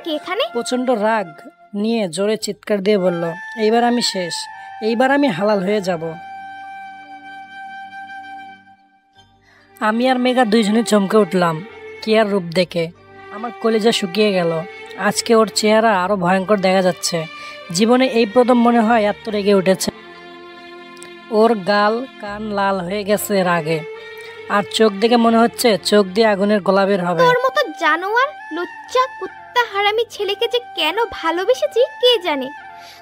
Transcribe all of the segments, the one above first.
নাকি এখানে? প্রচণ্ড রাগ নিয়ে জোরে চিৎকার দিয়ে বলল, এইবার আমি শেষ, এইবার আমি হালাল হয়ে যাব। আমি আর মেঘা দুইজনই চমকে উঠলাম কেয়ার রূপ দেখে। আমার কলিজা শুকিয়ে গেল। আজকে ওর চেহারা আরো ভয়ঙ্কর দেখা যাচ্ছে। জীবনে এই প্রথম মনে হয় এত রেগে উঠেছে। ওর গাল কান লাল হয়ে গেছে রাগে, আর চোখ দেখে মনে হচ্ছে চোখ দিয়ে আগুনের গোলা বের হবে। তোর মতো জানোয়ার লুচ্চা কুত্তা হারামি ছেলেকে যে কেন ভালোবেসেছি কে জানে।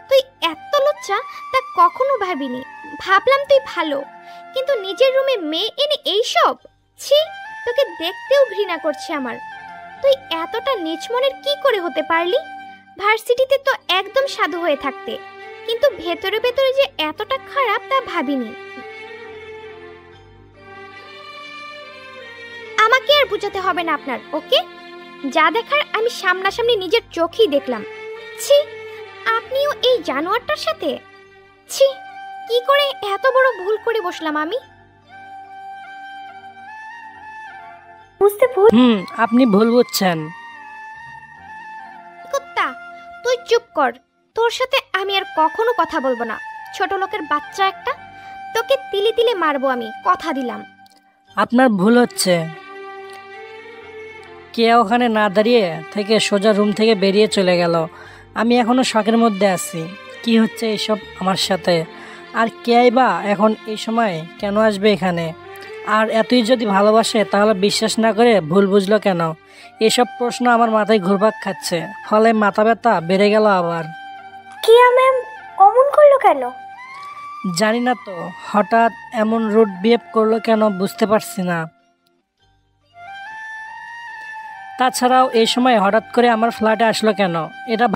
তুই এত লুচ্চা তা কখনো ভাবিনি। ভাবলাম তুই ভালো, কিন্তু নিজের রুমে মেয়ে এনে এইসব। ছি, তোকে দেখতেও ঘৃণা করছে আমার। তুই এতটা নিচ মনের কি করে হতে পারলি? ভার্সিটিতে তো একদম সাধু হয়ে থাকতে, কিন্তু ভেতরে ভেতরে যে এতটা খারাপ তা ভাবিনি। আমাকে আর বুঝাতে হবে না আপনার, ওকে? যা দেখার আমি সামনাসামনি নিজের চোখেই দেখলাম। ছি, আপনিও এই জানোয়ারটার সাথে? ছি, কি করে এত বড় ভুল করে বসলাম আমি? আপনি ভুল বুঝছেন। কুত্তা, তুই চুপ কর। তোর সাথে আমি আর কখনো কথা বলবো না। ছোট লোকের বাচ্চা একটা। তোকে তিলে তিলে মারবো আমি, কথা দিলাম। আপনার ভুল হচ্ছে। কে ওখানে না দাঁড়িয়ে থেকে সোজা রুম থেকে বেরিয়ে চলে গেল। আমি এখনো শখের মধ্যে আছি, কি হচ্ছে এইসব আমার সাথে। আর কেই বা এখন এই সময় কেন আসবে এখানে? আর এতই যদি ভালোবাসে তাহলে বিশ্বাস না করে ভুল বুঝলো কেন? এসব প্রশ্ন আমার মাথায় ঘুরপাক খাচ্ছে, ফলে মাথা ব্যথা বেড়ে গেল আবার। কিয়া ম্যাম অমন করলো কেন? জানি না তো, হঠাৎ এমন রুড বিহেভ করলো কেন বুঝতে পারছি না। তাছাড়াও এই সময় হঠাৎ করে আমার ফ্ল্যাটে আসলো কেন এটা।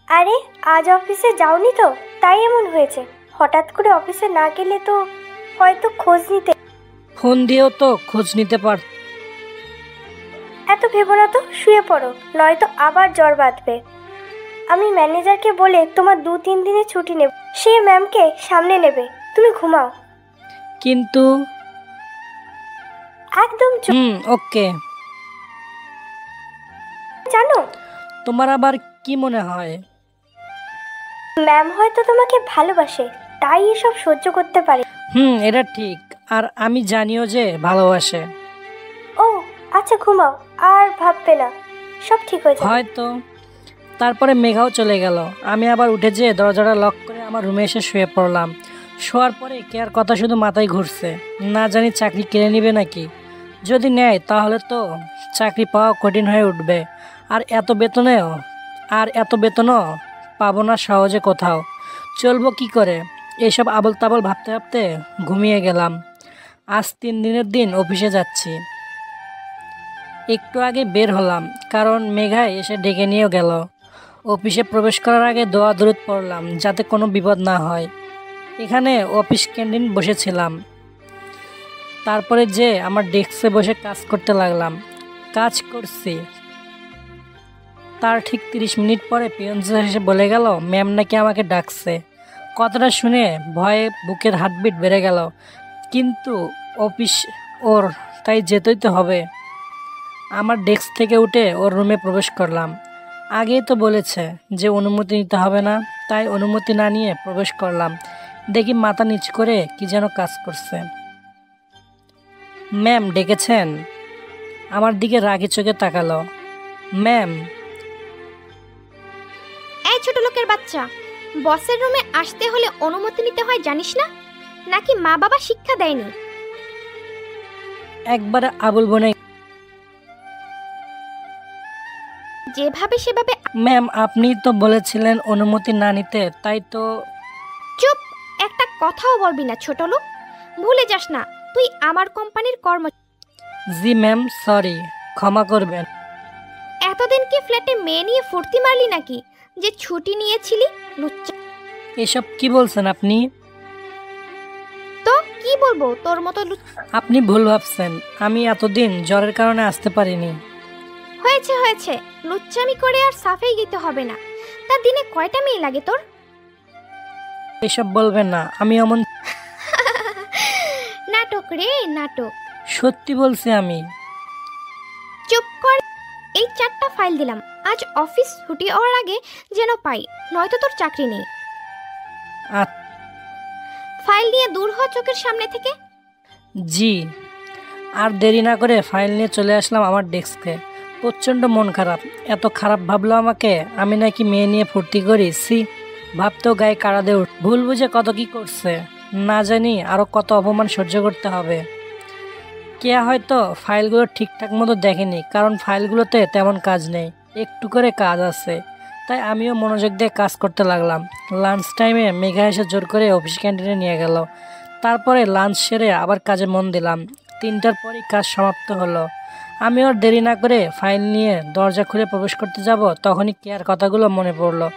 আরে আজ অফিসে যাওনি তো, তাই এমন হয়েছে। হঠাৎ করে অফিসে না গেলে তো হয়তো খোঁজ নিতে। ফোন দিয়েও তো খোঁজ নিতে পার। এত ভেবো না তো, শুয়ে পড়ো, নয়তো আবার জ্বর বাঁধবে। আমি ম্যানেজারকে বলে তোমার 2-3 দিনের ছুটি নেব, সে ম্যামকে সামনে নেবে। তুমি ঘুমাও। কিন্তু একদম ওকে। জানো, তোমার আবার কি মনে হয়? ম্যাম হয়তো তোমাকে ভালোবাসে, তাই এসব সহ্য করতে পারে। এটা ঠিক, আর আমি জানিও যে ভালোবাসে। ও আচ্ছা, ঘুমাও, আর ভাববে না, সব ঠিক হয়ে যাবে হয়তো। তারপরে মেঘাও চলে গেল। আমি আবার উঠে যেয়ে দরজাটা লক করে আমার রুমে এসে শুয়ে পড়লাম। শোয়ার পরে কেয়ার কথা শুধু মাথায় ঘুরছে, না জানি চাকরি কেড়ে নিবে নাকি। যদি নেয় তাহলে তো চাকরি পাওয়া কঠিন হয়ে উঠবে। আর এত বেতনও পাবো না সহজে কোথাও। চলবো কি করে? এইসব আবল তাবল ভাবতে ভাবতে ঘুমিয়ে গেলাম। আজ 3 দিনের দিন অফিসে যাচ্ছি। একটু আগে বের হলাম, কারণ মেঘায় এসে ডেকে নিয়েও গেল। অফিসে প্রবেশ করার আগে দোয়া দরুদ পড়লাম যাতে কোনো বিপদ না হয়। এখানে অফিস ক্যান্টিন বসেছিলাম। তারপরে যে আমার ডেস্কে বসে কাজ করতে লাগলাম। কাজ করছি, তার ঠিক 30 মিনিট পরে পিয়ন এসে বলে গেল ম্যাম নাকি আমাকে ডাকছে। কথাটা শুনে ভয়ে বুকের হার্টবিট বেড়ে গেল, কিন্তু অফিস ওর, তাই যেতেই তো হবে। আমার ডেস্ক থেকে উঠে ওর রুমে প্রবেশ করলাম। আগেই তো বলেছে যে অনুমতি নিতে হবে না, তাই অনুমতি না নিয়ে প্রবেশ করলাম। দেখি মাথা নিচু করে কি যেন কাজ করছে। ম্যাম ডেকেছেন? আমার দিকে রাগি চোখে তাকালো। ম্যাম? এই ছোট লোকের বাচ্চা, বসের রুমে আসতে হলে অনুমতি নিতে হয় জানিস না? নাকি মা বাবা শিক্ষা দেয়নি? একবার আবুল বনে। যেভাবে সেভাবে। ম্যাম আপনি তো বলেছিলেন অনুমতি না নিতে, তাই তো। চুপ, একটা কথাও বলবি না ছোট লোক। ভুলে যাস না তুই আমার কোম্পানির জি ম্যাম, সরি, ক্ষমা করবেন। এতদিন কি ফ্ল্যাটে মেয়ে নিয়ে ফুর্তি মারলি নাকি যে ছুটি নিয়েছিলি? লুচ্চা। এসব কি বলছেন আপনি? তো কি বলবো, তোর মতো আপনি ভুল ভাবছেন। আমি এতদিন জ্বরের কারণে আসতে পারিনি। হয়েছে হয়েছে, লুচ্চামি করে আর সাফেই দিতে হবে না। তা দিনে কয়টা মেয়ে লাগে তোর? এসব বলবেন না, আমি অমন। নাটক রে নাটক। সত্যি বলছি আমি। চুপ কর, এই 4টা ফাইল দিলাম, আজ অফিস ছুটি হওয়ার আগে যেন পাই, নয়তো তোর চাকরি নেই। আ- ফাইল নিয়ে দূর হ চোখের সামনে থেকে। জি। আর দেরি না করে ফাইল নিয়ে চলে আসলাম আমার ডেস্কে। প্রচণ্ড মন খারাপ, এত খারাপ ভাবলো আমাকে, আমি নাকি মেয়ে নিয়ে ফুর্তি করি। সি, ভাবতেও গায়ে কাড়া দিয়ে ভুল বুঝে কত কি করছে, না জানি আরও কত অপমান সহ্য করতে হবে। কেয়া হয়তো ফাইলগুলো ঠিকঠাক মতো দেখেনি, কারণ ফাইলগুলোতে তেমন কাজ নেই, একটু করে কাজ আছে। তাই আমিও মনোযোগ দিয়ে কাজ করতে লাগলাম। লাঞ্চ টাইমে মেঘা এসে জোর করে অফিস ক্যান্টিনে নিয়ে গেল। তারপরে লাঞ্চ সেরে আবার কাজে মন দিলাম। 3টার পরই কাজ সমাপ্ত হলো। আমি আর দেরি না করে ফাইল নিয়ে দরজা খুলে প্রবেশ করতে যাব, তখনই কেয়ার কথাগুলো মনে পড়লো।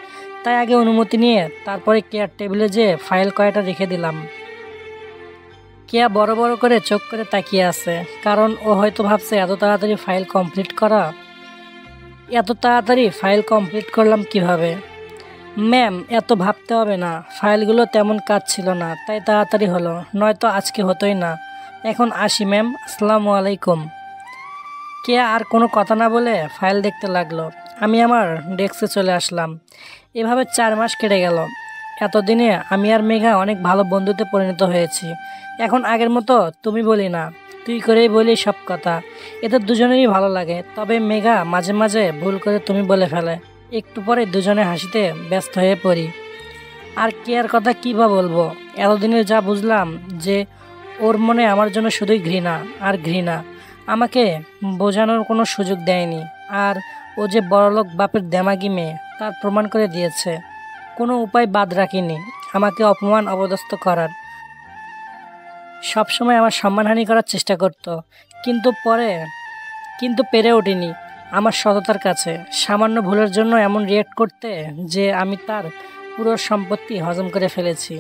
তাই আগে অনুমতি নিয়ে তারপরে কেয়ার টেবিলে যেয়ে ফাইল কয়টা রেখে দিলাম। কেয়া বড় বড় করে চোখ করে তাকিয়ে আছে, কারণ ও হয়তো ভাবছে এত তাড়াতাড়ি ফাইল কমপ্লিট করলাম কিভাবে। ম্যাম, এত ভাবতে হবে না, ফাইলগুলো তেমন কাজ ছিল না, তাই তাড়াতাড়ি হলো, নয়তো আজকে হতোই না। এখন আসি ম্যাম, আসসালামু আলাইকুম। কেয়া আর কোনো কথা না বলে ফাইল দেখতে লাগলো। আমি আমার ডেস্কে চলে আসলাম। এভাবে 4 মাস কেটে গেল। এতদিনে আমি আর মেঘা অনেক ভালো বন্ধুতে পরিণত হয়েছি। এখন আগের মতো তুমি বলি না, তুই করেই বলি সব কথা। এতে দুজনেরই ভালো লাগে। তবে মেঘা মাঝে মাঝে ভুল করে তুমি বলে ফেলে। একটু পরে দুজনে হাসিতে ব্যস্ত হয়ে পড়ি। আর কেয়ার কথা কী বা বলবো, এতদিনে যা বুঝলাম যে ওর মনে আমার জন্য শুধুই ঘৃণা আর ঘৃণা। আমাকে বোঝানোর কোনো সুযোগ দেয়নি। আর ও যে বড়লোক বাপের দেমাগি মেয়ে, তার প্রমাণ করে দিয়েছে। কোনো উপায় বাদ রাখিনি আমাকে অপমান অপদস্থ করার। সবসময় আমার সম্মানহানি করার চেষ্টা করত, কিন্তু পেরে ওঠেনি আমার সততার কাছে। সামান্য ভুলের জন্য এমন রিয়েক্ট করতে যে আমি তার পুরো সম্পত্তি হজম করে ফেলেছি।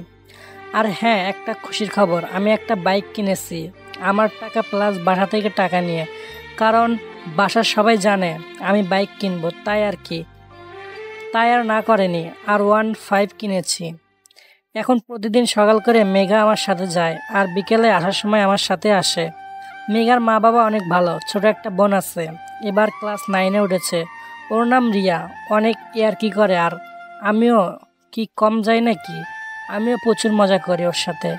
আর হ্যাঁ, একটা খুশির খবর, আমি একটা বাইক কিনেছি আমার টাকা প্লাস বাসা থেকে টাকা নিয়ে। কারণ বাসার সবাই জানে আমি বাইক কিনবো, তাই আর না করেনি, R15 কিনেছি। এখন প্রতিদিন সকাল করে মেঘা আমার সাথে যায় আর বিকেলে আসার সময় আমার সাথে আসে। মেঘার মা বাবা অনেক ভালো, ছোট একটা বোন আছে, এবার ক্লাস 9-এ উঠেছে। ওর নাম রিয়া। অনেক ইয়ার্কি করে, আর আমিও কি কম যাই নাকি। আমিও প্রচুর মজা করি ওর সাথে।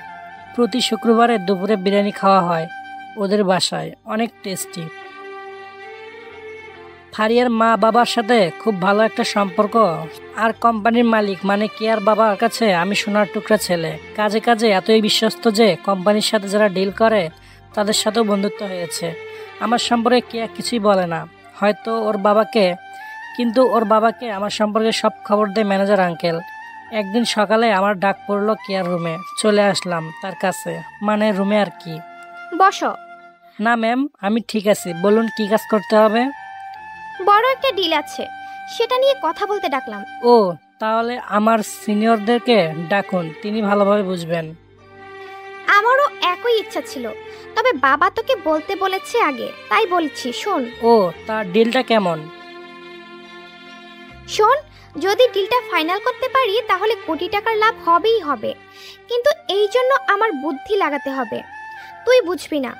প্রতি শুক্রবারে দুপুরে বিরিয়ানি খাওয়া হয় ওদের বাসায়, অনেক টেস্টি। ফারিয়ার মা বাবার সাথে খুব ভালো একটা সম্পর্ক। আর কোম্পানির মালিক মানে কেয়ার বাবার কাছে আমি সোনার টুকরা ছেলে। কাজে কাজে এতই বিশ্বস্ত যে কোম্পানির সাথে যারা ডিল করে তাদের সাথেও বন্ধুত্ব হয়েছে। আমার সম্পর্কে কেয়া কিছুই বলে না, হয়তো ওর বাবাকে আমার সম্পর্কে সব খবর দেয় ম্যানেজার আঙ্কেল। একদিন সকালে আমার ডাক পড়লো কেয়ার রুমে। চলে আসলাম তার কাছে, মানে রুমে আর কি। বসো। না ম্যাম, আমি ঠিক আছি, বলুন কি কাজ করতে হবে। বড় একটা ডিল আছে, সেটা নিয়ে কথা বলতে ডাকলাম। ও, তাহলে আমার সিনিয়রদেরকে ডাকুন, তিনি ভালোভাবে বুঝবেন। আমারও একই ইচ্ছা ছিল, তবে বাবা তোকে বলতে বলেছে আগে, তাই বলছি শোন। ও, তার ডিলটা কেমন? শোন, যদি ডিলটা ফাইনাল করতে পারি তাহলে কোটি টাকার লাভ হবেই হবে, কিন্তু এই জন্য আমার বুদ্ধি লাগাতে হবে। তুই বুঝবি না,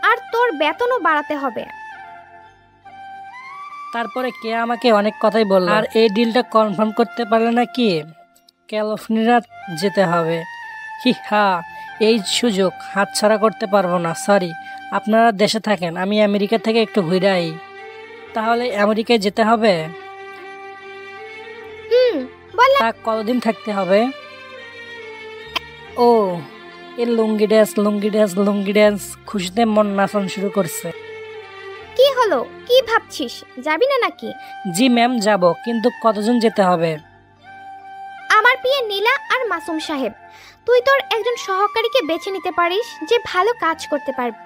আর তোর বেতনও বাড়াতে হবে। তারপরে কে আমাকে অনেক কথাই বলল। আর এই ডিলটা কনফার্ম করতে পারলে নাকি ক্যালিফোর্নিয়া যেতে হবে। হা, এই সুযোগ হাতছাড়া করতে পারবো না। সরি, আপনারা দেশে থাকেন, আমি আমেরিকা থেকে একটু ঘুরে আই। তাহলে আমেরিকায় যেতে হবে? তা কতদিন থাকতে হবে? ও, এই লুঙ্গি ড্যান্স খুশিতে মন নাচানো শুরু করছে। কি হলো, কি ভাবছিস, যাবি না নাকি? জি ম্যাম, যাব, কিন্তু কতজন যেতে হবে? আমার বিয়ে নীলা আর মাসুম সাহেব। তুই তোর একজন সহকারীকে বেছে নিতে পারিস যে ভালো কাজ করতে পারবে।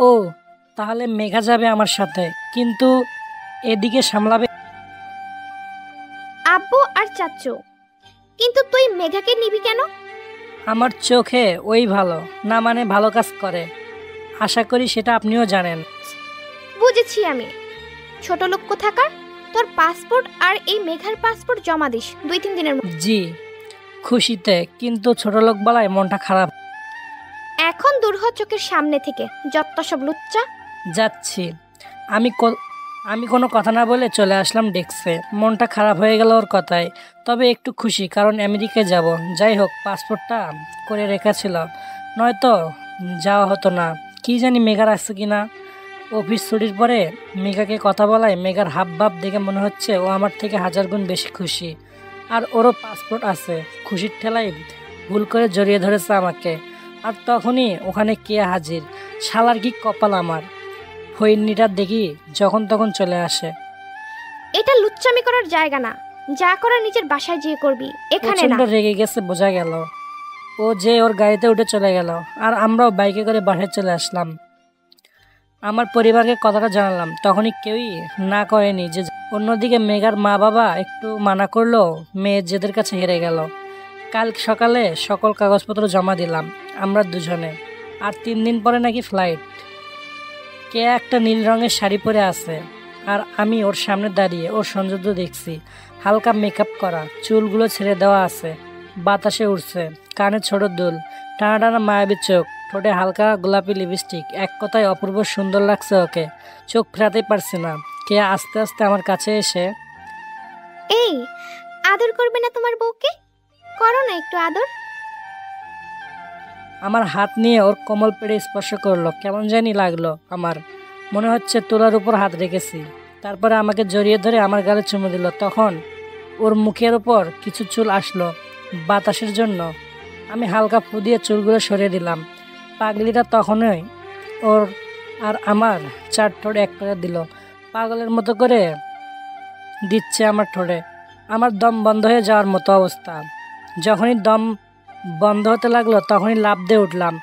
ও, তাহলে মেঘা যাবে আমার সাথে, কিন্তু এদিকে সামলাবে আব্বু আর চাচু। কিন্তু তুই মেঘাকে নিবি কেন? আমার চোখে ওই ভালো না, মানে ভালো কাজ করে। আশা করি সেটা আপনিও জানেন। বুঝেছি আমি, ছোট লোক কোথাকার। তোর পাসপোর্ট আর এই মেঘার পাসপোর্ট জমা দিস 2-3 দিনের মধ্যে। জি, খুশিতে, কিন্তু ছোট লোক বলায় মনটা খারাপ। এখন দূর হ চোখের সামনে থেকে, যত সব লুচ্চা। যাচ্ছি। আমি কোনো কথা না বলে চলে আসলাম ডেস্কে। মনটা খারাপ হয়ে গেল ওর কথায়, তবে একটু খুশি কারণ আমেরিকায় যাব। যাই হোক, পাসপোর্টটা করে রেখা ছিল, নয়তো যাওয়া হতো না। কি জানি মেঘার আসছে কি না। অফিস ছুটির পরে মেঘাকে কথা বলায় মেঘার হাব ভাব দেখে মনে হচ্ছে ও আমার থেকে 1000 গুণ বেশি খুশি। আর ওরও পাসপোর্ট আছে। খুশির ঠেলায় ভুল করে জড়িয়ে ধরেছে আমাকে। আর তখনই ওখানে কে হাজির! শালার কি কপাল আমার! ফইন্নিটা দেখি যখন তখন চলে আসে। এটা লুচ্চামি করার জায়গা না, যা করার নিজের বাসায় যেয়ে করবি, এখানে না। প্রচণ্ড রেগে গেছে বোঝা গেল। ও যে ওর গাড়িতে উঠে চলে গেল, আর আমরাও বাইকে করে বাসায় চলে আসলাম। আমার পরিবারকে কথাটা জানালাম, তখনই কেউই না করেনি যে। অন্যদিকে মেঘার মা বাবা একটু মানা করলো, মেয়ে জেদের কাছে হেরে গেল। কাল সকালে সকল কাগজপত্র জমা দিলাম আমরা দুজনে। আর 3 দিন পরে নাকি ফ্লাইট। কে একটা নীল রঙের শাড়ি পরে আছে, আর আমি ওর সামনে দাঁড়িয়ে ওর সৌন্দর্য দেখছি। হালকা মেকআপ করা, চুলগুলো ছেড়ে দেওয়া আছে, বাতাসে উঠছে, কানে ছোট দুল, টানা টানা মায়াবী চোখ, ঠোঁটে হালকা গোলাপি লিপস্টিক। এক কথায় অপূর্ব সুন্দর লাগছে ওকে, চোখ ফেরাতেই পারছি না। কে আস্তে আস্তে আমার কাছে এসে, এই আদর করবে না তোমার বউকে? করো না একটু আদর। আমার হাত নিয়ে ওর কোমল পেটে স্পর্শ করলো। কেমন জানি লাগলো আমার, মনে হচ্ছে তোলার উপর হাত রেখেছি। তারপরে আমাকে জড়িয়ে ধরে আমার গালে চুমু দিল। তখন ওর মুখের ওপর কিছু চুল আসলো বাতাসের জন্য। আমি হালকা ফু দিয়ে চুলগুলো সরিয়ে দিলাম। পাগলিটা তখনই ওর আর আমার 4 ঠোঁট এক করে দিল, পাগলের মতো করে দিচ্ছে আমার ঠোঁটে। আমার দম বন্ধ হয়ে যাওয়ার মতো অবস্থা। যখনই দম বন্ধ হতে লাগলো তখনই লাফ দিয়ে উঠলাম।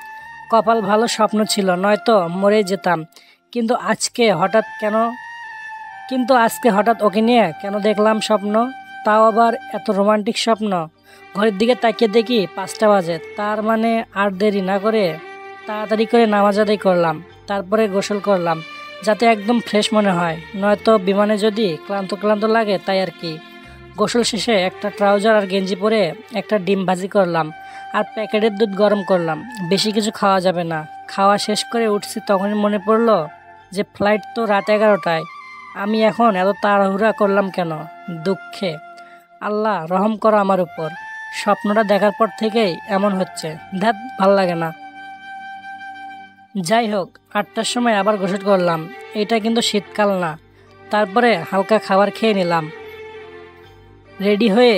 কপাল ভালো স্বপ্ন ছিল, নয়তো মরেই যেতাম। কিন্তু আজকে হঠাৎ ওকে নিয়ে কেন দেখলাম স্বপ্ন, তাও আবার এত রোমান্টিক স্বপ্ন। ঘরের দিকে তাকিয়ে দেখি 5টা বাজে। তার মানে আর দেরি না করে তাড়াতাড়ি করে নামাজ আদায় করলাম। তারপরে গোসল করলাম যাতে একদম ফ্রেশ মনে হয়, নয়তো বিমানে যদি ক্লান্ত ক্লান্ত লাগে, তাই আর কি। গোসল শেষে একটা ট্রাউজার আর গেঞ্জি পরে একটা ডিম ভাজি করলাম আর প্যাকেটের দুধ গরম করলাম। বেশি কিছু খাওয়া যাবে না। খাওয়া শেষ করে উঠছি, তখনই মনে পড়লো যে ফ্লাইট তো রাত 11টায়। আমি এখন এত তাড়াহুড়া করলাম কেন? দুঃখে আল্লাহ রহম করো আমার উপর। স্বপ্নটা দেখার পর থেকেই এমন হচ্ছে, ধ্যাত ভাল লাগে না। যাই হোক, 8টার সময় আবার গোসল করলাম। এটা কিন্তু শীতকাল না। তারপরে হালকা খাবার খেয়ে নিলাম। রেডি হয়ে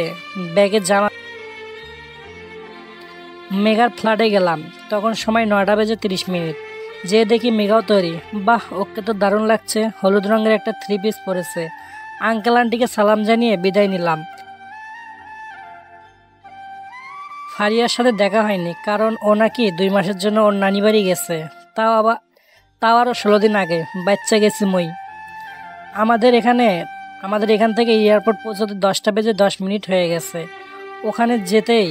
ব্যাগে জামা মেঘার ফ্ল্যাটে গেলাম। তখন সময় 9:30। যে দেখি মেঘাও তৈরি। বাহ, ওকে তো দারুণ লাগছে। হলুদ রঙের একটা 3 পিস পরেছে। আঙ্কেল আন্টিকে সালাম জানিয়ে বিদায় নিলাম। ফারিয়ার সাথে দেখা হয়নি, কারণ ও নাকি 2 মাসের জন্য ওর নানি বাড়ি গেছে। তাও আরও 16 দিন আগে বাচ্চা গেছি মই। আমাদের এখান থেকে এয়ারপোর্ট পৌঁছতে 10:10 হয়ে গেছে। ওখানে যেতেই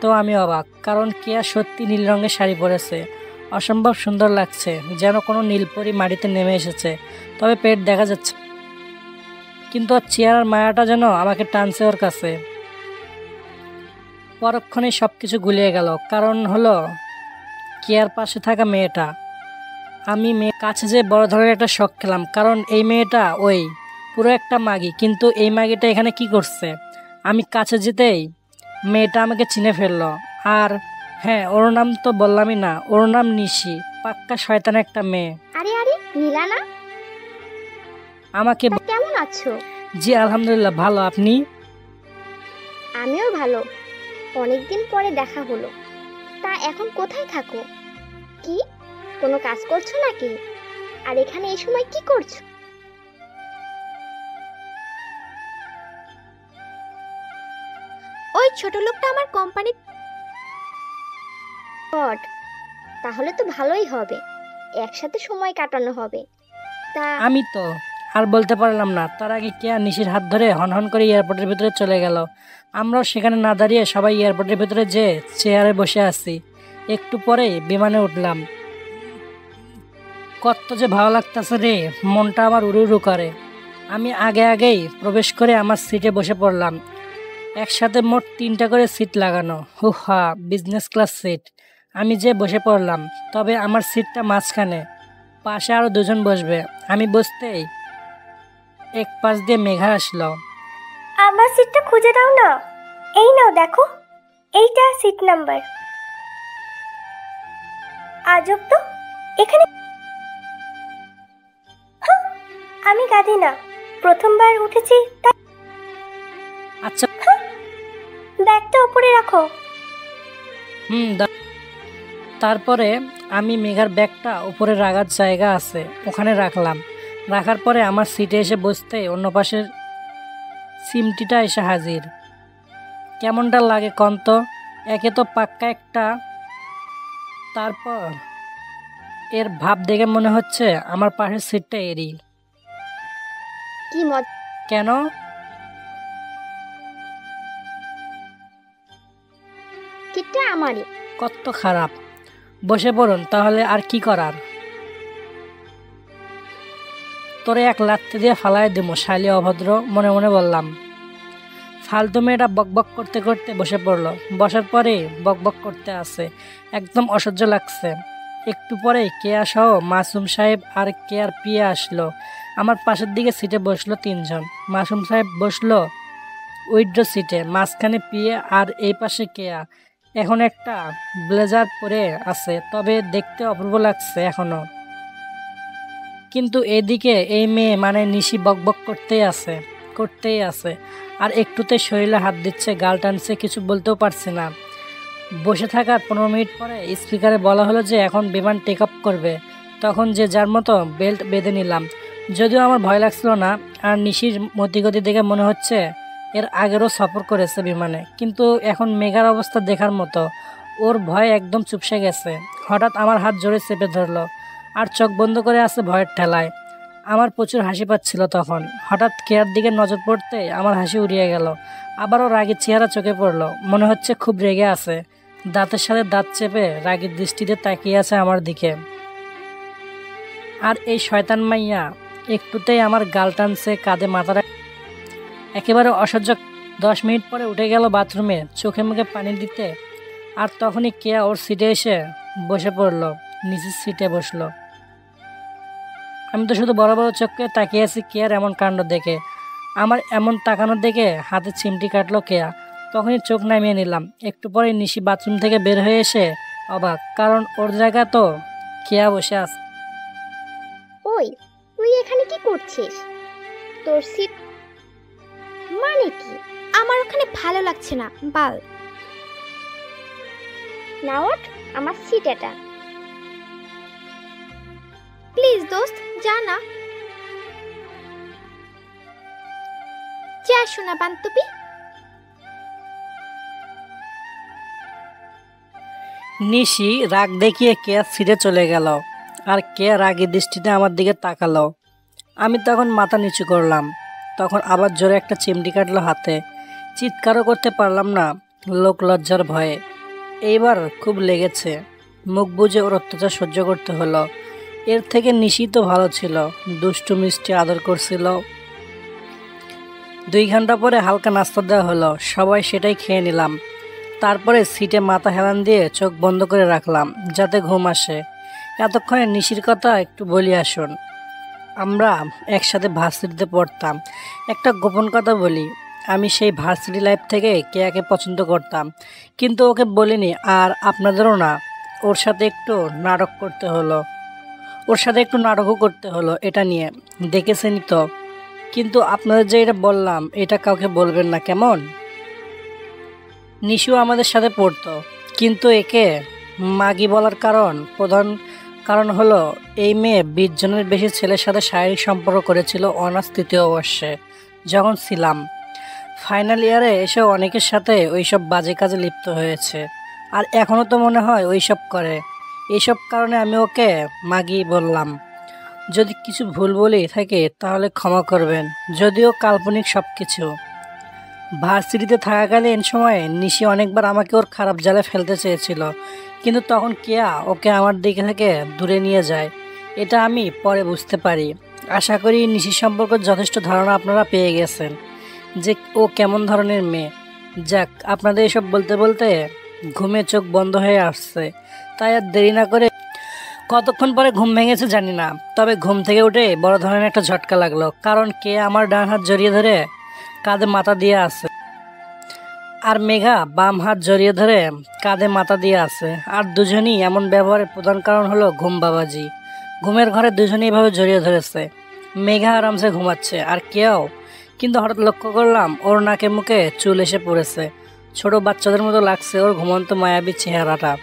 তো আমি অবাক, কারণ কেয়া সত্যি নীল রঙের শাড়ি পরেছে। অসম্ভব সুন্দর লাগছে, যেন কোনো নীলপরি মাটিতে নেমে এসেছে। তবে পেট দেখা যাচ্ছে, কিন্তু ওর চেহারার মায়াটা যেন আমাকে টানছে ওর কাছে। পরক্ষণেই সব কিছু গুলিয়ে গেল। কারণ হলো কেয়ার পাশে থাকা মেয়েটা। আমি কাছে যে বড় ধরনের একটা শখ খেলাম, কারণ এই মেয়েটা পুরো একটা মাগি। কিন্তু এই মাগিটা এখানে কি করছে? আমি কাছে যেতেই মেয়েটা আমাকে চিনে ফেললো। আর হ্যাঁ, ওর নাম তো বললামই না, ওর নাম নিশি। পাক্কা শয়তান একটা মেয়ে। আরে আরে, নীলা না? আমাকে কেমন আছো? জি আলহামদুলিল্লাহ, ভালো। আপনি? আমিও ভালো। অনেকদিন পরে দেখা হলো। তা এখন কোথায় থাকো? কি কোনো কাজ করছো নাকি? আর এখানে এই সময় কি করছো? ওই ছোট লোকটা আমার কোম্পানি। গড, তাহলে তো ভালোই হবে, একসাথে সময় কাটানো হবে। তা আমি তো আর বলতে পারলাম না। তার আগে কেয়া নিশির হাত ধরে হনহন করে এয়ারপোর্টের ভিতরে চলে গেল। আমরাও সেখানে না দাঁড়িয়ে সবাই এয়ারপোর্টের ভিতরে যে চেয়ারে বসে আছি। একটু পরেই বিমানে উঠলাম। কত যে ভালো লাগতেছে রে, মনটা আমার উড়ু উড়ু করে। আমি আগেই প্রবেশ করে আমার সিটে বসে পড়লাম। একসাথে মোট 3টা করে সিট লাগানো। হুহা, বিজনেস ক্লাস সিট। আমি যে বসে পড়লাম, তবে আমার সিটটা মাঝখানে, পাশে আরও 2জন বসবে। আমি বসতেই এক পাশ দিয়ে মেঘা আসলো। আমার সিটটা খুঁজে দাও না। এই নাও দেখো, এইটা সিট নাম্বার। আজব তো, এখানে হাহ, আমি গাধি না, প্রথমবার উঠেছি তাই। আচ্ছা, ব্যাগটা উপরে রাখো। তারপরে আমি মেঘার ব্যাগটা উপরে রাখার জায়গা আছে ওখানে রাখলাম। রাখার পরে আমার সিটে এসে বসতে অন্য পাশের সিমটিটা এসে হাজির। কেমনটা লাগে কন্ত? একে তো পাক্কা একটা, তারপর এর ভাব দেখে মনে হচ্ছে আমার পাশের সিটটা এরই। কি মজা! কেন? সিটটা আমারই। কত খারাপ। বসে পড়ুন তাহলে, আর কি করার। তোরে এক লাত্তি দিয়ে ফালাই দেবো শালি অভদ্র, মনে মনে বললাম। ফালতু মেয়েটা বকবক করতে করতে বসে পড়লো। বসার পরে বকবক করতে আসে, একদম অসহ্য লাগছে। একটু পরে কেয়া সহ মাসুম সাহেব আর কেয়ার পিয়ে আসলো। আমার পাশের দিকে সিটে বসলো তিনজন। মাসুম সাহেব বসলো উইড্রো সিটে, মাঝখানে পিয়ে আর এই পাশে কেয়া। এখন একটা ব্লেজার পরে আছে, তবে দেখতে অপূর্ব লাগছে এখনো। কিন্তু এদিকে এই মেয়ে মানে নিশি বকবক করতেই আছে আর একটুতে শরীরে হাত দিচ্ছে, গাল টানছে, কিছু বলতেও পারছি না। বসে থাকার 15 মিনিট পরে স্পিকারে বলা হলো যে এখন বিমান টেক অফ করবে। তখন যে যার মতো বেল্ট বেঁধে নিলাম। যদিও আমার ভয় লাগছিল না, আর নিশির মতিগতি দেখে মনে হচ্ছে এর আগেরও সফর করেছে বিমানে। কিন্তু এখন মেঘার অবস্থা দেখার মতো, ওর ভয় একদম চুপসে গেছে। হঠাৎ আমার হাত জোরে চেপে ধরলো আর চোখ বন্ধ করে আছে ভয়ের ঠেলায়। আমার প্রচুর হাসি পাচ্ছিল তখন। হঠাৎ কেয়ার দিকে নজর পড়তে আমার হাসি উড়িয়ে গেল। আবারও রাগের চেহারা চোখে পড়লো, মনে হচ্ছে খুব রেগে আছে। দাঁতের সাথে দাঁত চেপে রাগের দৃষ্টিতে তাকিয়ে আছে আমার দিকে। আর এই শয়তান মাইয়া একটুতেই আমার গাল টানছে, কাঁধে মাথা একেবারে অসহ্য। 10 মিনিট পরে উঠে গেল বাথরুমে চোখে মুখে পানি দিতে। আর তখনই কেয়া ওর সিটে এসে বসে পড়লো, নিচের সিটে বসলো। আমি তো শুধু বড় বড় চোখে তাকিয়ে আছি কেয়ার এমন কাণ্ড দেখে। আমার এমন তাকানো দেখে হাতে চিমটি কাটলো কেয়া। তখনই চোখ নামিয়ে নিলাম। একটু পরে নিশি বাথরুম থেকে বের হয়ে এসে অবাক, কারণ ওর জায়গা তো কেয়া বসে আছে। ওই, তুই এখানে কি করছিস? তোর সিট মানে কি? আমার ওখানে ভালো লাগছে না, বাল। না ওঠ, আমার সিট এটা। প্লিজ দোস্ত, যা না। যা শোনা বান্ধবী। নিশি রাগ দেখিয়ে কেয়ার সিটে চলে গেল আর কেয়া রাগের দৃষ্টিতে আমার দিকে তাকালো। আমি তখন মাথা নিচু করলাম। তখন আবার জোরে একটা চিমটি কাটলো হাতে। চিৎকারও করতে পারলাম না লোক লজ্জার ভয়ে। এইবার খুব লেগেছে। মুখ বুজে ওর অত্যাচার সহ্য করতে হলো। এর থেকে নিশি তো ভালো ছিল, দুষ্টু মিষ্টি আদর করছিল। 2 ঘন্টা পরে হালকা নাস্তা দেওয়া হলো, সবাই সেটাই খেয়ে নিলাম। তারপরে সিটে মাথা হেলান দিয়ে চোখ বন্ধ করে রাখলাম যাতে ঘুম আসে। এতক্ষণে নিশির কথা একটু বলি আসুন। আমরা একসাথে ভার্সিটিতে পড়তাম। একটা গোপন কথা বলি, আমি সেই ভার্সিটি লাইফ থেকে কেয়াকে পছন্দ করতাম, কিন্তু ওকে বলিনি আর আপনাদেরও না। ওর সাথে একটু নাটকও করতে হলো এটা নিয়ে, দেখেছেনই তো। কিন্তু আপনাদের যে এটা বললাম এটা কাউকে বলবেন না, কেমন? নিশু আমাদের সাথে পড়তো, কিন্তু একে মাগি বলার প্রধান কারণ হলো এই মেয়ে 20 জনের বেশি ছেলের সাথে শারীরিক সম্পর্ক করেছিল অনার্স 3য় বর্ষে যখন ছিলাম। ফাইনাল ইয়ারে এসে অনেকের সাথে ওইসব বাজে কাজে লিপ্ত হয়েছে, আর এখনও তো মনে হয় ওইসব করে। এইসব কারণে আমি ওকে মাগি বললাম। যদি কিছু ভুল বলি থাকে তাহলে ক্ষমা করবেন, যদিও কাল্পনিক সব কিছু। ভার্সিটিতে থাকাকালীন সময়ে নিশি অনেকবার আমাকে ওর খারাপ জালে ফেলতে চেয়েছিল, কিন্তু তখন কেয়া ওকে আমার দিকে থেকে দূরে নিয়ে যায়। এটা আমি পরে বুঝতে পারি। আশা করি নিশি সম্পর্কে যথেষ্ট ধারণা আপনারা পেয়ে গেছেন যে ও কেমন ধরনের মেয়ে। যাক, আপনাদের এসব বলতে বলতে ঘুমে চোখ বন্ধ হয়ে আসছে, তাই আর দেরি না করে কতক্ষণ পরে ঘুম ভেঙেছে জানি না, তবে ঘুম থেকে উঠে বড় ধরনের একটা ঝটকা লাগলো, কারণ কে আমার ডান হাত জড়িয়ে ধরে কাঁধে মাথা দিয়ে আছে, আর মেঘা বাম হাত জড়িয়ে ধরে কাঁধে মাথা দিয়ে আছে। আর দুজনই এমন ব্যবহারের প্রধান কারণ হলো ঘুম বাবাজি। ঘুমের ঘরে দুজনেই এভাবে জড়িয়ে ধরেছে। মেঘা আরামসে ঘুমাচ্ছে আর কেউ, কিন্তু হঠাৎ লক্ষ্য করলাম ওর নাকে মুখে চুল এসে পড়েছে। ছোট বাচ্চাদের মতো লাগছে ওর ঘুমন্ত মায়াবী চেহারাটা।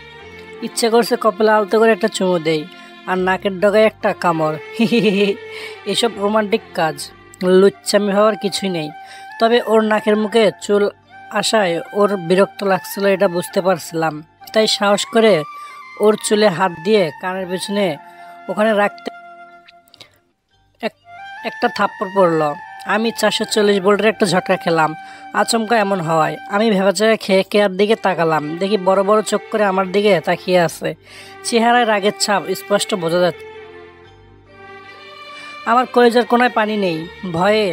ইচ্ছে করছে কপালে আলতো করে একটা চুমু দেই আর নাকের ডগায় একটা কামড়। এসব রোমান্টিক কাজ, লুচ্চামি হওয়ার কিছুই নেই। তবে ওর নাকের মুখে চুল আসায় ওর বিরক্ত লাগছিল, এটা বুঝতে পারছিলাম। তাই সাহস করে ওর চুলে হাত দিয়ে কানের পেছনে ওখানে রাখতে একটা থাপ্পড় পড়লো। আমি 440 ভোল্টের একটা ঝটকা খেলাম। আচমকা এমন হওয়ায় আমি ভেবাচাকা খেয়ে কেয়ার দিকে তাকালাম। দেখি বড় বড় চোখ করে আমার দিকে তাকিয়ে আছে। চেহারায় রাগের ছাপ স্পষ্ট বোঝা যাচ্ছে। আমার কলেজের কোনায় পানি নেই, ভয়ে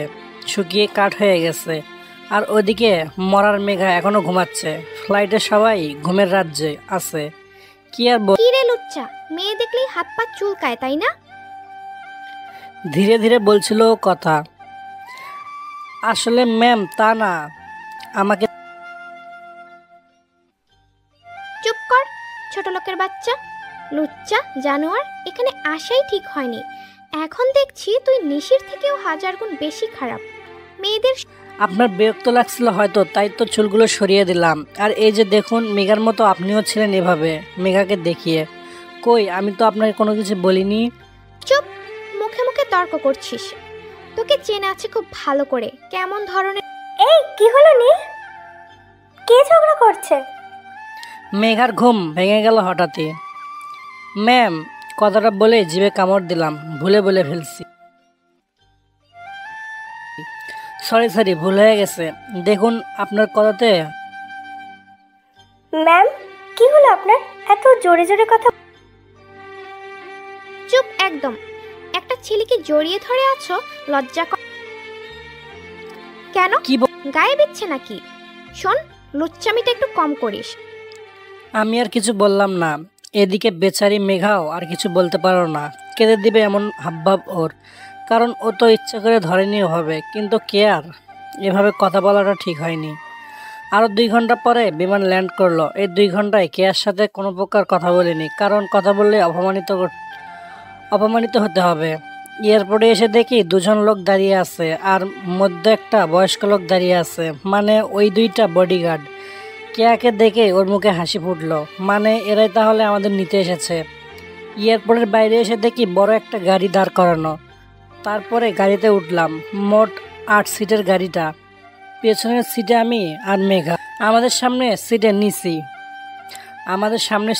শুকিয়ে কাঠ হয়ে গেছে। আর ওদিকে মরার মেঘা এখনো ঘুমাচ্ছে। ফ্লাইটে সবাই ঘুমের রাজ্যে আছে। কি আর কি রে লুচ্চা, মেয়ে দেখলেই হাত পা চুলকায় তাই না? ধীরে ধীরে বলছিল ও কথা। আসলে ম্যাম তা না, আমাকে। চুপ কর ছোট লোকের বাচ্চা, লুচ্চা জানোয়ার, এখানে আসাই ঠিক হয়নি। এখন দেখছি তুই নিশির থেকেও 1000 গুণ বেশি খারাপ। মেয়েদের আপনার বিরক্ত লাগছিল হয়তো, তাই তো চুলগুলো সরিয়ে দিলাম। আর এই যে দেখুন, মেঘার মতো আপনিও ছিলেন এভাবে মেঘাকে দেখিয়ে। কই, আমি তো আপনাকে কোনো কিছু বলিনি। চুপ, মুখে মুখে তর্ক করছিস। তোকে চেনা আছে খুব ভালো করে কেমন ধরনের। এই কি হলো নীল? কে ঝগড়া করছে? মেঘার ঘুম ভেঙে গেল হঠাৎই। ম্যাম, কথাটা বলে জিভে কামড় দিলাম, ভুলে বলে ফেলছি। সরি, ভুল হয়ে গেছে। দেখুন আপনার কথাতে। ম্যাম, কি হলো আপনার? এত জোরে জোরে কথা। চুপ একদম। একটা ছেলেকে জড়িয়ে ধরে আছো, লজ্জা কেন? কি গায়ে বিচ্ছে নাকি? শোন, লুচ্চামিটা একটু কম করিস। আমি আর কিছু বললাম না। এদিকে বেচারি মেঘাও আর কিছু বলতে পারো না, কেঁদে দিবে এমন হাবভাব ওর। কারণ ও তো ইচ্ছা করে ধরেনি ওভাবে, কিন্তু কে আর এভাবে কথা বলাটা ঠিক হয়নি। আরও 2 ঘন্টা পরে বিমান ল্যান্ড করলো। এই 2 ঘন্টায় কেয়ার সাথে কোনো প্রকার কথা বলিনি, কারণ কথা বললে অপমানিত হতে হবে। এয়ারপোর্টে এসে দেখি 2জন লোক দাঁড়িয়ে আছে, আর মধ্যে একটা বয়স্ক লোক দাঁড়িয়ে আছে, মানে ওই 2টা বডিগার্ড। কেয়াকে দেখে ওর মুখে হাসি ফুটলো, মানে এরাই তাহলে আমাদের নিতে এসেছে। এয়ারপোর্টের বাইরে এসে দেখি বড় একটা গাড়ি দাঁড় করানো। তারপরে গাড়িতে উঠলাম। মোট 8 সিটের গাড়িটা। পেছনের সিটে আমি আর মেঘা, আমাদের সামনের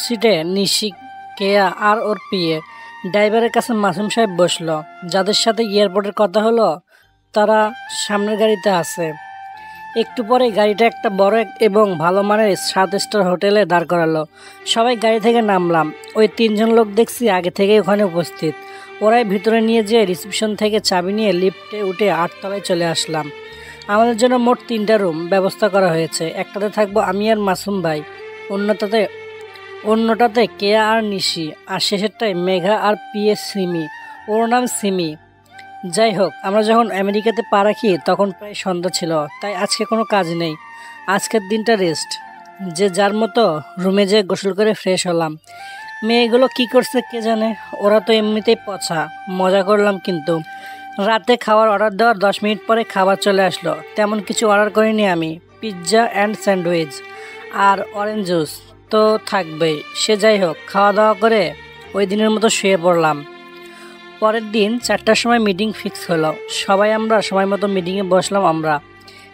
সিটে নিশি, কেয়া আর ওর পিয়ে। ড্রাইভারের কাছে মাসুম সাহেব বসলো। যাদের সাথে এয়ারপোর্টের কথা হলো তারা সামনের গাড়িতে আছে। একটু পরে গাড়িটা একটা বড় এবং ভালো মানের 7 স্টার হোটেলে দাঁড় করালো। সবাই গাড়ি থেকে নামলাম। ওই 3জন লোক দেখছি আগে থেকে ওখানে উপস্থিত। ওরাই ভিতরে নিয়ে যেয়ে রিসেপশন থেকে চাবি নিয়ে লিফটে উঠে 8 তলায় চলে আসলাম। আমাদের জন্য মোট 3টা রুম ব্যবস্থা করা হয়েছে। একটাতে থাকবো আমি আর মাসুম ভাই, অন্যটাতে কেয়া আর নিশি, আর শেষেরটায় মেঘা আর পিএস সিমি। ওর নাম সিমি। যাই হোক, আমরা যখন আমেরিকাতে পা রাখি তখন প্রায় সন্ধ্যা ছিল, তাই আজকে কোনো কাজ নেই। আজকের দিনটা রেস্ট। যে যার মতো রুমে যেয়ে গোসল করে ফ্রেশ হলাম। মেয়েগুলো কি করছে কে জানে, ওরা তো এমনিতেই পচা। মজা করলাম কিন্তু। রাতে খাওয়ার অর্ডার দেওয়ার 10 মিনিট পরে খাবার চলে আসলো। তেমন কিছু অর্ডার করিনি আমি। পিৎজা অ্যান্ড স্যান্ডউইচ আর অরেঞ্জ জুস তো থাকবেই। সে যাই হোক, খাওয়া দাওয়া করে ওই দিনের মতো শুয়ে পড়লাম। পরের দিন 4টার সময় মিটিং ফিক্স হলো। আমরা সময় মতো মিটিংয়ে বসলাম। আমরা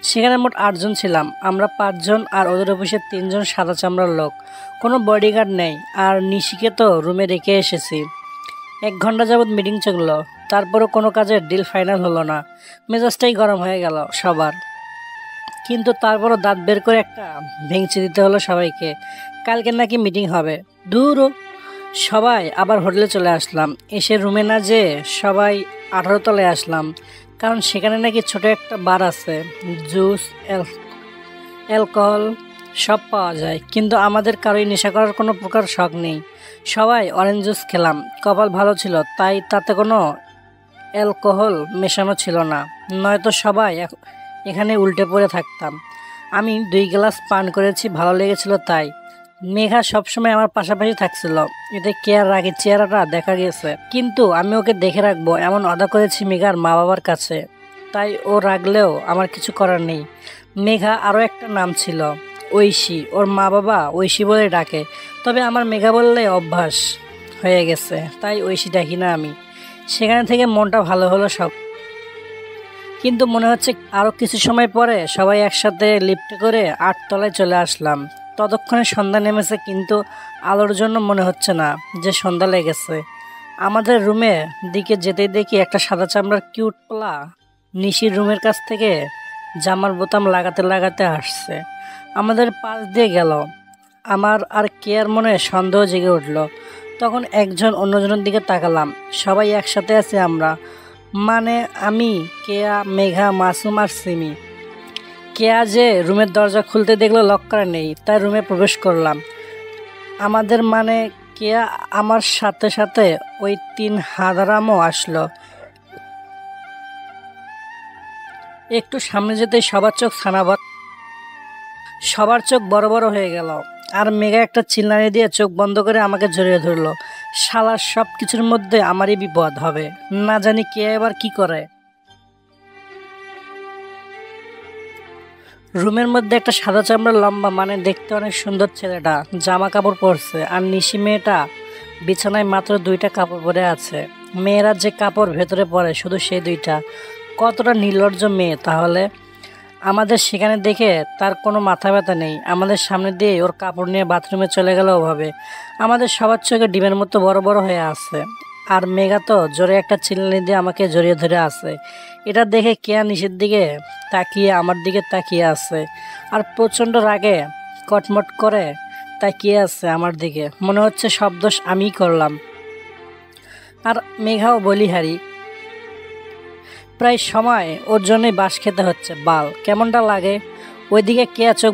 সেখানে মোট 8 জন ছিলাম। আমরা 5 জন আর ওদের অফিসের 3 জন সাদা চামড়ার লোক। কোনো বডিগার্ড নেই। আর নিশিকে তো রুমে রেখে এসেছি। 1 ঘন্টা যাবৎ মিটিং চললো, তারপরও কোনো কাজের ডিল ফাইনাল হলো না। মেজাজটাই গরম হয়ে গেল সবার। কিন্তু তারপরও দাঁত বের করে একটা ভেঙচি দিতে হলো সবাইকে। কালকে নাকি মিটিং হবে। দূরও। সবাই আবার হোটেলে চলে আসলাম। এসে রুমে না যেয়ে সবাই 18 তলায় আসলাম, কারণ সেখানে নাকি ছোট একটা বার আছে। জুস, অ্যালকোহল সব পাওয়া যায়, কিন্তু আমাদের কারোই নেশা করার কোনো প্রকার শখ নেই। সবাই অরেঞ্জ জুস খেলাম, কপাল ভালো ছিল তাই তাতে কোনো অ্যালকোহল মেশানো ছিল না, নয়তো সবাই এখানে উল্টে পড়ে থাকতাম। আমি 2 গ্লাস পান করেছি, ভালো লেগেছিল তাই। মেঘা সবসময় আমার পাশাপাশি থাকছিল, এতে কেয়ার রাগের চেহারাটা দেখা গেছে, কিন্তু আমি ওকে দেখে রাখবো এমন আদা করেছি মেঘার মা বাবার কাছে, তাই ও রাগলেও আমার কিছু করার নেই। মেঘা আরও একটা নাম ছিল ঐশী, ওর মা বাবা ঐশী বলে ডাকে, তবে আমার মেঘা বললে অভ্যাস হয়ে গেছে, তাই ঐশী ডাকি না আমি। সেখানে থেকে মনটা ভালো হলো সব, কিন্তু মনে হচ্ছে আরও কিছু সময় পরে সবাই একসাথে লিফটে করে 8 তলায় চলে আসলাম। ততক্ষণে সন্ধ্যা নেমেছে, কিন্তু আলোর জন্য মনে হচ্ছে না যে সন্ধ্যা লেগেছে। আমাদের রুমের দিকে যেতেই দেখি একটা সাদা চামড়ার কিউট পোলা নিশির রুমের কাছ থেকে জামার বোতাম লাগাতে লাগাতে আসছে, আমাদের পাশ দিয়ে গেল। আমার আর কেয়ার মনে সন্দেহ জেগে উঠল। তখন একজন অন্যজনের দিকে তাকালাম, সবাই একসাথে আছি আমরা, মানে আমি, কেয়া, মেঘা, মাসুম আর সিমি। কেয়া যে রুমের দরজা খুলতে দেখলো লক করা নেই, তাই রুমে প্রবেশ করলাম। আমাদের মানে কেয়া আমার সাথে সাথে ওই 3 হাদারামও আসলো। একটু সামনে যেতেই সবার চোখ বড় বড় হয়ে গেল, আর মেঘা একটা চিল্লানি দিয়ে চোখ বন্ধ করে আমাকে জড়িয়ে ধরলো। শালার সব কিছুর মধ্যে আমারই বিপদ হবে, না জানি কে এবার কি করে। রুমের মধ্যে একটা সাদা চামড়ার লম্বা, মানে দেখতে অনেক সুন্দর ছেলেটা জামা কাপড় পরছে, আর নিশি মেয়েটা বিছানায় মাত্র 2টা কাপড় পরে আছে। মেয়েরা যে কাপড় ভেতরে পরে শুধু সেই 2টা। কতটা নির্লজ্জ মেয়ে তাহলে! আমাদের সেখানে দেখে তার কোনো মাথা ব্যথা নেই, আমাদের সামনে দিয়ে ওর কাপড় নিয়ে বাথরুমে চলে গেল ওভাবে। আমাদের সবার চোখে ডিমের মতো বড় বড় হয়ে আছে, আর মেঘা তো জোরে একটা চিল্লানি দিয়ে আমাকে জড়িয়ে ধরে আছে। এটা দেখে কেয়া নিচের দিকে তাকিয়ে আমার দিকে তাকিয়ে আছে, আর প্রচণ্ড রাগে কটমট করে তাকিয়ে আছে আমার দিকে, মনে হচ্ছে সব দোষ আমিই করলাম। আর মেঘাও বলিহারি, প্রায় সময় ওর জন্যই বাস খেতে হচ্ছে। বাল কেমনটা লাগে! ওইদিকে কেয়া চোখ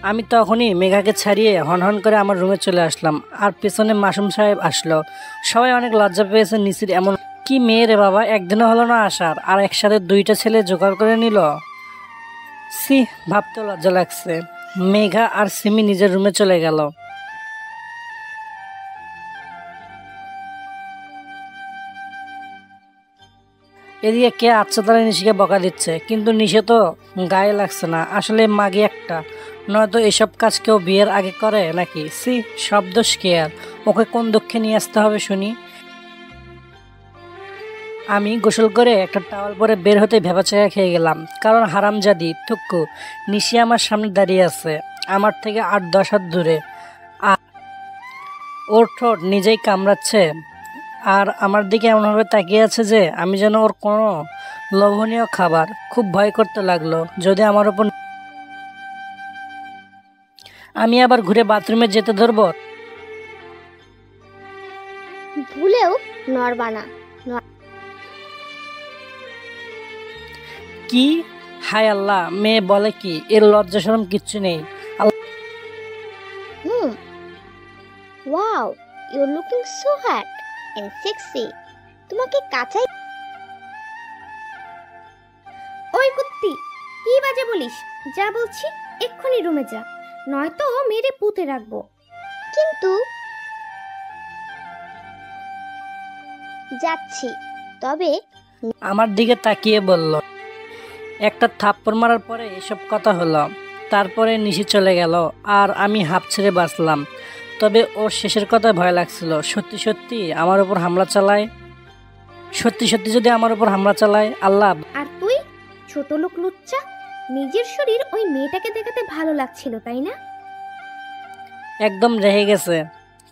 আমি তখনই মেঘাকে ছাড়িয়ে হনহন করে আমার রুমে চলে আসলাম, আর পেছনে মাসুম সাহেব আসলো। সবাই অনেক লজ্জা পেয়েছে নিসির এমন কি মেয়ে রে বাবা, একদিনও হলো না আসার, আর একসাথে 2টা ছেলে জোগাড় করে নিল। সি, ভাবতে লজ্জা লাগছে। মেঘা আর সিমি নিজের রুমে চলে গেল। এদিকে কে আচ্ছাতালে নিশিকে বকা দিচ্ছে, কিন্তু নিশে তো গায়ে লাগছে না, আসলে মাগি একটা, নয়তো এসব কাজ কেউ বিয়ের আগে করে নাকি? সি, সব দোষ কে আর, ওকে কোন দুঃখে নিয়ে আসতে হবে শুনি। আমি গোসল করে একটা টাওয়াল পরে বের হতে ভেবাচাকা খেয়ে গেলাম, কারণ হারামজাদি থুক্কু নিশি আমার সামনে দাঁড়িয়ে আছে, আমার থেকে 8-10 হাত দূরে, আর ওর ঠোঁট নিজেই কামড়াচ্ছে, আর আমার দিকে এমনভাবে তাকিয়ে আছে যে আমি যেন ওর কোনো লোভনীয় খাবার। খুব ভয় করতে লাগলো যদি আমার ওপর। আমি আবার ঘুরে বাথরুমে যেতে ধরবো, ভুলেও নড়বা না। কি হায় আল্লাহ, মেয়ে বলে কি! এর লজ্জা শরম কিচ্ছু নেই। Wow, you are looking so hot and sexy. তোমাকে কাঁচাই। ওই কুত্তি, কি বাজে বলিস! যা বলছি এক্ষুনি রুমে যা, নয়তো মেরে পুঁতে রাখবো। কিন্তু যাচ্ছি, তবে আমার দিকে তাকিয়ে বলল। একটা থাপ্পড় মারার পরে এসব কথা হলো। তারপরে নিশি চলে গেল, আর আমি হাঁপ ছেড়ে বাঁচলাম। তবে ওর শেষের কথা ভয় লাগছিল, সত্যি সত্যি আমার উপর হামলা চালায়, আল্লাহ। আর তুই ছোট লোক লুচ্চা, নিজের শরীর ওই মেয়েটাকে দেখাতে ভালো লাগছিল তাই না? একদম রেগে গেছে,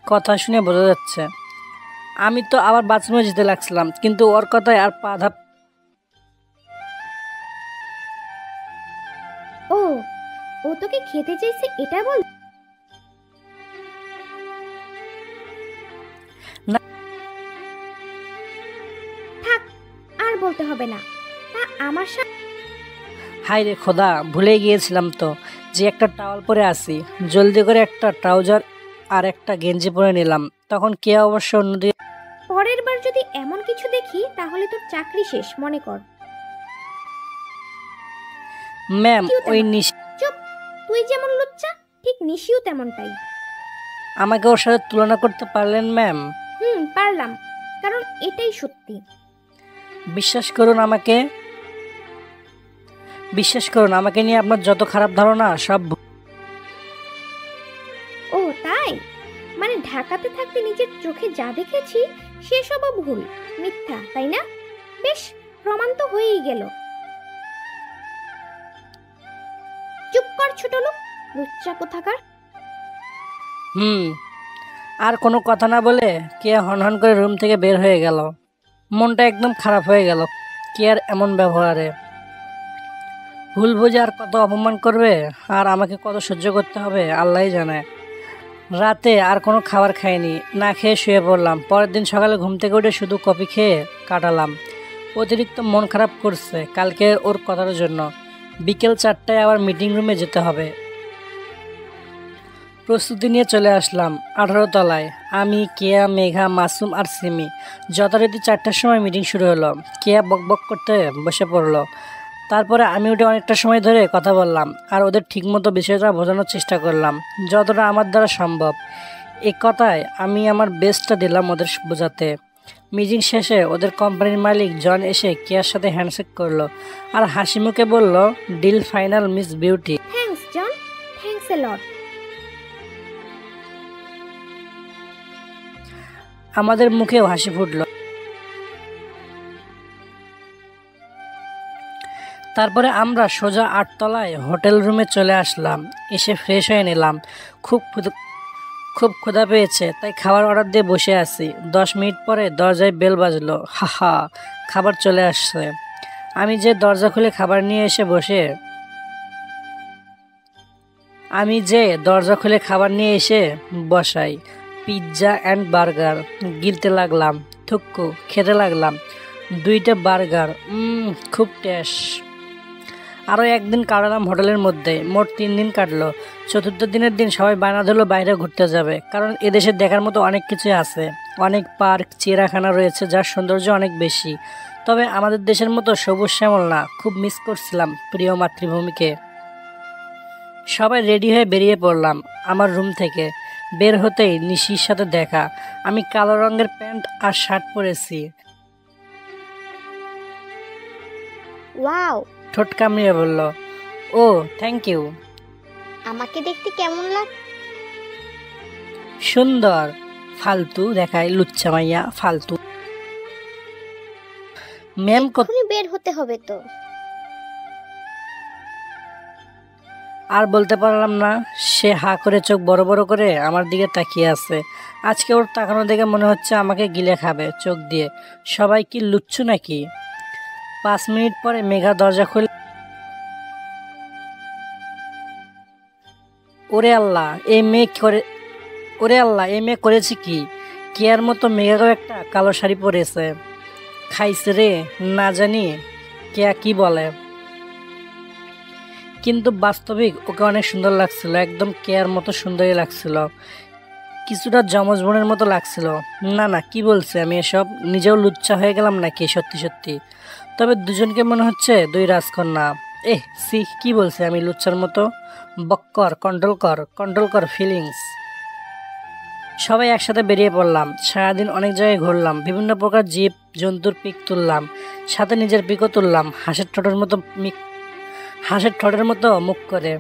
কথা শুনে বোঝা যাচ্ছে। আমি তো আবার বাথরুমে যেতে লাগছিলাম, কিন্তু ওর কথায় আর পা ধাপ। ও তোকে খেতে চাইছে এটা বল। না। থাক, আর বলতে হবে না। তা আমার সাথে। হায় রে খোদা, ভুলে গিয়েছিলাম তো। যে একটা টাওয়াল পরে আসি, জলদি করে একটা ট্রাউজার আর একটা গেঞ্জি পরে নিলাম। তখন কেয়া অবশ্য অন্যদিকে, পরের বার যদি এমন কিছু দেখি তাহলে তোর চাকরি শেষ মনে কর। ম্যাম কিউ ওই তেমন? নিশি চুপ, তুই যেমন লুচ্চা ঠিক নিশিও তেমনটাই। আমাকে ওর সাথে তুলনা করতে পারলেন ম্যাম? পারলাম, কারণ এটাই সত্যি। বিশ্বাস করুন আমাকে, বিশ্বাস করুন আমাকে নিয়ে আপনার যত খারাপ ধারণা সব ও তাই? মানে ঢাকাতে থাকতে নিজের চোখে যা দেখেছি সেসবও ভুল, মিথ্যা, তাই না? বেশ, প্রমাণ তো হয়েই গেল। চুপ কর ছোট লোক, লুচ্চা কোথাকার। আর কোনো কথা না বলে কেয়া হনহন করে রুম থেকে বের হয়ে গেল। মনটা একদম খারাপ হয়ে গেল কেয়ার এমন ব্যবহারে। ভুল বুঝে আর কত অপমান করবে আর আমাকে কত সহ্য করতে হবে আল্লাহই জানে। রাতে আর কোনো খাবার খাইনি, না খেয়ে শুয়ে পড়লাম। পরের দিন সকালে ঘুম থেকে উঠে শুধু কফি খেয়ে কাটালাম। অতিরিক্ত মন খারাপ করছে কালকে ওর কথার জন্য। বিকেল 4টায় আবার মিটিং রুমে যেতে হবে। প্রস্তুতি নিয়ে চলে আসলাম 18 তলায়। আমি, কেয়া, মেঘা, মাসুম আর সিমি। যথারীতি 4টার সময় মিটিং শুরু হলো। কেয়া বকবক করতে বসে পড়লো। তারপরে আমি উঠে অনেকটা সময় ধরে কথা বললাম আর ওদের ঠিকমতো বিষয়টা বোঝানোর চেষ্টা করলাম যতটা আমার দ্বারা সম্ভব। এই কথায় আমি আমার বেস্টটা দিলাম ওদের বোঝাতে। মিটিং শেষে ওদের কোম্পানির মালিক জন এসে কেয়ার সাথে হ্যান্ডশেক করলো আর হাসি মুখে বলল, deal final miss beauty. Thanks John, thanks a lot. আমাদের মুখেও হাসি ফুটল। তারপরে আমরা সোজা 8 তলায় হোটেল রুমে চলে আসলাম। এসে ফ্রেশ হয়ে নিলাম। খুব ক্ষুধা পেয়েছে, তাই খাবার অর্ডার দিয়ে বসে আছি। 10 মিনিট পরে দরজায় বেল বাজলো। হা, খাবার চলে আসছে। আমি যে দরজা খুলে খাবার নিয়ে এসে বসাই। পিৎজা অ্যান্ড বার্গার গিলতে লাগলাম, থুক্কু খেতে লাগলাম। 2টা বার্গার, খুব টেস্ট। আরও একদিন কাটালাম হোটেলের মধ্যে, মোট 3 দিন কাটলো। চতুর্থ দিনের দিন সবাই বায়না ধরলো বাইরে ঘুরতে যাবে, কারণ এদেশে দেখার মতো অনেক কিছু আছে। অনেক পার্ক, চিড়িয়াখানা রয়েছে যার সৌন্দর্য অনেক বেশি। তবে আমাদের দেশের মতো সবুজ শ্যামল না। খুব মিস করছিলাম প্রিয় মাতৃভূমিকে। সবাই রেডি হয়ে বেরিয়ে পড়লাম আমার রুম থেকে। বের হতেই নিশির সাথে দেখা। আমি কালো রঙের প্যান্ট আর শার্ট পরেছি। ওয়াও, ঠোঁট কামড়িয়ে বলল, ও থ্যাংক ইউ। আমাকে দেখতে কেমন লাগ? সুন্দর। ফালতু দেখায় লুচ্চা মাইয়া, ফালতু। ম্যাম এক্ষুনি বের হতে হবে তো। আর বলতে পারলাম না। সে হা করে চোখ বড় বড় করে আমার দিকে তাকিয়ে আছে। আজকে ওর তাকানো দেখে মনে হচ্ছে আমাকে গিলে খাবে চোখ দিয়ে। সবাই কি লুচ্ছু নাকি? 5 মিনিট পরে মেঘা দরজা খুলে, ওরে আল্লাহ এই মেয়ে করেছে কি? কেয়ার মতো মেঘাও একটা কালো শাড়ি পরেছে। খাইছে রে, না জানি কেয়া কি বলে। কিন্তু বাস্তবিক ওকে অনেক সুন্দর লাগছিল, একদম কেয়ার মতো সুন্দরই লাগছিল। কিছুটা যমজ বোনের মতো লাগছিল। না কি বলছে আমি এসব? নিজেও লুচ্চা হয়ে গেলাম নাকি সত্যি সত্যি? তবে দুজনকে মনে হচ্ছে 2 রাজকন্যা। সি, কি বলছে আমি লুচ্চার মতো? বক্কর, কন্ট্রোল কর ফিলিংস। সবাই একসাথে বেরিয়ে পড়লাম। সারাদিন অনেক জায়গায় ঘুরলাম, বিভিন্ন প্রকার জীব জন্তুর পিক তুললাম, সাথে নিজের পিকও তুললাম হাঁসের ঠোঁটের মতো মুখ করে।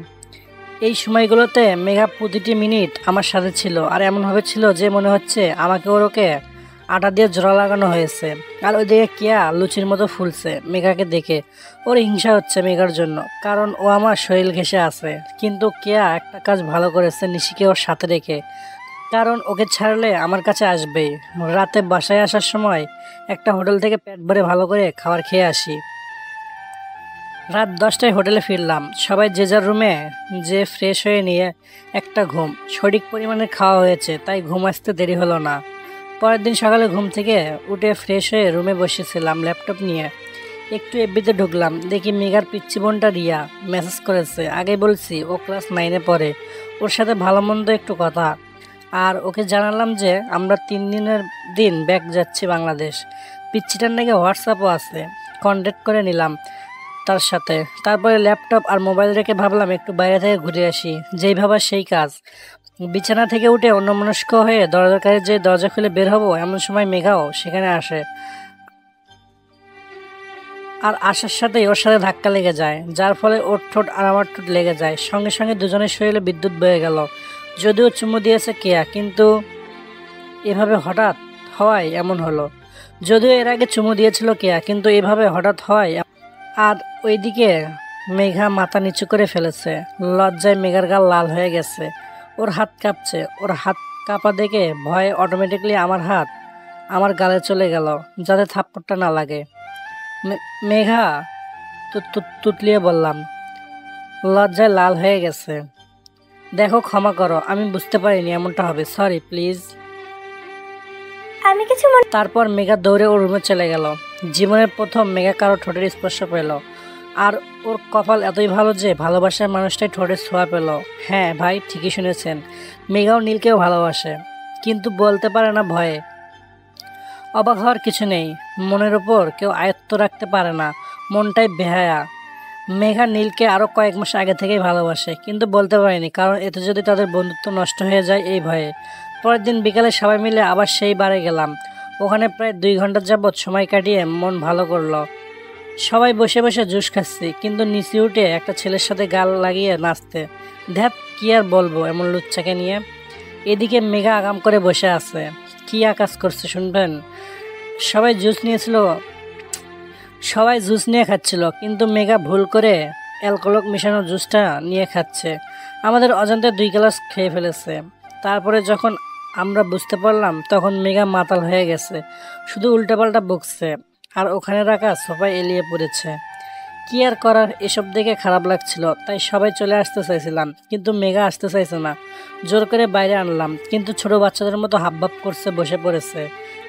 এই সময়গুলোতে মেঘা প্রতিটি মিনিট আমার সাথে ছিল, আর এমনভাবে ছিল যে মনে হচ্ছে আমাকে ওকে আটা দিয়ে জোড়া লাগানো হয়েছে। আর ওইদিকে কেয়া লুচির মতো ফুলছে মেঘাকে দেখে। ওর হিংসা হচ্ছে মেঘার জন্য, কারণ ও আমার শরীর ঘেঁষে আছে। কিন্তু কেয়া একটা কাজ ভালো করেছে নিশিকে ওর সাথে রেখে, কারণ ওকে ছাড়লে আমার কাছে আসবেই। রাতে বাসায় আসার সময় একটা হোটেল থেকে পেট ভরে ভালো করে খাবার খেয়ে আসি। রাত 10টায় হোটেলে ফিরলাম। সবাই যে যার রুমে যে ফ্রেশ হয়ে নিয়ে একটা ঘুম। সঠিক পরিমাণে খাওয়া হয়েছে, তাই ঘুম আসতে দেরি হলো না। পরের দিন সকালে ঘুম থেকে উঠে ফ্রেশ হয়ে রুমে বসেছিলাম ল্যাপটপ নিয়ে। একটু এফবিতে ঢুকলাম, দেখি মেঘার পিচ্চি বোনটা রিয়া মেসেজ করেছে। আগে বলছি ও ক্লাস 9-এ পড়ে, ওর সাথে ভালো মন্দ একটু কথা। আর ওকে জানালাম যে আমরা 3 দিনের দিন ব্যাক যাচ্ছি বাংলাদেশ। পিচ্চিটার নাকি হোয়াটসঅ্যাপও আছে, কন্ট্যাক্ট করে নিলাম তার সাথে। তারপরে ল্যাপটপ আর মোবাইল রেখে ভাবলাম একটু বাইরে থেকে ঘুরে আসি। যেই ভাবা সেই কাজ, বিছানা থেকে উঠে অন্যমনস্ক হয়ে দরজার কাছে যে দরজা খুলে বের হবো, এমন সময় মেঘাও সেখানে আসে। আর আসার সাথেই ওর সাথে ধাক্কা লেগে যায়, যার ফলে ওর ঠোঁট আর আমার ঠোঁট লেগে যায়। সঙ্গে সঙ্গে দুজনের শরীরে বিদ্যুৎ বয়ে গেল। যদিও চুমু দিয়েছে কেয়া, কিন্তু এভাবে হঠাৎ হওয়ায় এমন হলো। যদিও এর আগে চুমু দিয়েছিল কেয়া, কিন্তু এভাবে হঠাৎ হয়। আর ওইদিকে মেঘা মাথা নিচু করে ফেলেছে। লজ্জায় মেঘার গাল লাল হয়ে গেছে, ওর হাত কাঁপছে। ওর হাত কাঁপা দেখে ভয়ে অটোমেটিকলি আমার হাত আমার গালে চলে গেল, যাতে থাপ্পড়টা না লাগে। মেঘা তুতলিয়ে বললাম, লজ্জায় লাল হয়ে গেছে। দেখো, ক্ষমা করো, আমি বুঝতে পারিনি এমনটা হবে, সরি প্লিজ। আমি কিছু তারপর মেঘা দৌড়ে ওর রুমে চলে গেল। জীবনের প্রথম মেঘা কারো ঠোঁটের স্পর্শ পেল। আর ওর কপাল এতই ভালো যে ভালোবাসার মানুষটাই ঠোঁটের ছোঁয়া পেল। হ্যাঁ ভাই, ঠিকই শুনেছেন, মেঘাও নীলকেও ভালোবাসে, কিন্তু বলতে পারে না ভয়ে। অবাক হওয়ার কিছু নেই, মনের ওপর কেউ আয়ত্ত রাখতে পারে না, মনটাই বেহায়া। মেঘা নীলকে আরও কয়েক মাস আগে থেকেই ভালোবাসে, কিন্তু বলতে পারেনি, কারণ এতে যদি তাদের বন্ধুত্ব নষ্ট হয়ে যায় এই ভয়ে। পরের দিন বিকালে সবাই মিলে আবার সেই বারে গেলাম। ওখানে প্রায় 2 ঘন্টা যাবৎ সময় কাটিয়ে মন ভালো করলো। সবাই বসে বসে জুস খাচ্ছি, কিন্তু নিচে উঠে একটা ছেলের সাথে গাল লাগিয়ে নাচতে। ধ্যাত, কি আর বলবো এমন লুচ্চাকে নিয়ে। এদিকে মেঘা আগাম করে বসে আছে, কি আকাশ করছে শুনবেন। সবাই জুস নিয়ে খাচ্ছিল, কিন্তু মেঘা ভুল করে অ্যালকোহল মেশানো জুসটা নিয়ে খাচ্ছে। আমাদের অজান্তে 2 গ্লাস খেয়ে ফেলেছে। তারপরে যখন আমরা বুঝতে পারলাম, তখন মেঘা মাতাল হয়ে গেছে, শুধু উল্টাপাল্টা বকছে আর ওখানে রাখা সোফায় এলিয়ে পড়েছে। কি আর করার, এসব দেখে খারাপ লাগছিল, তাই সবাই চলে আসতে চাইছিলাম, কিন্তু মেঘা আসতে চাইছে না। জোর করে বাইরে আনলাম, কিন্তু ছোট বাচ্চাদের মতো হাবভাব করছে, বসে পড়েছে।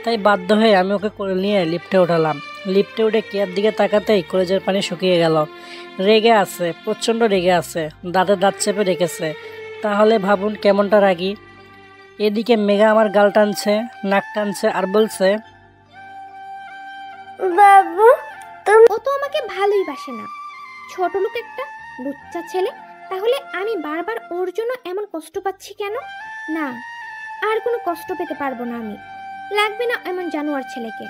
তাই বাধ্য হয়ে আমি ওকে কোলে নিয়ে লিফটে উঠালাম। লিফটে উঠে কেয়ার দিকে তাকাতেই কলেজের পানি শুকিয়ে গেল। রেগে আছে, প্রচণ্ড রেগে আছে, দাঁতে দাঁত চেপে রেখেছে। তাহলে ভাবুন কেমনটা রাগি। এদিকে মেঘা আমার গাল টানছে, নাক টানছে আর বলছে, বাবু ও তো আমাকে ভালোই বাসে না, ছোট লোক একটা লুচ্চা ছেলে। তাহলে আমি বারবার ওর জন্য এমন কষ্ট পাচ্ছি কেন? না, আর কোনো কষ্ট পেতে পারবো না আমি, লাগবে না এমন জানোয়ার ছেলেকে।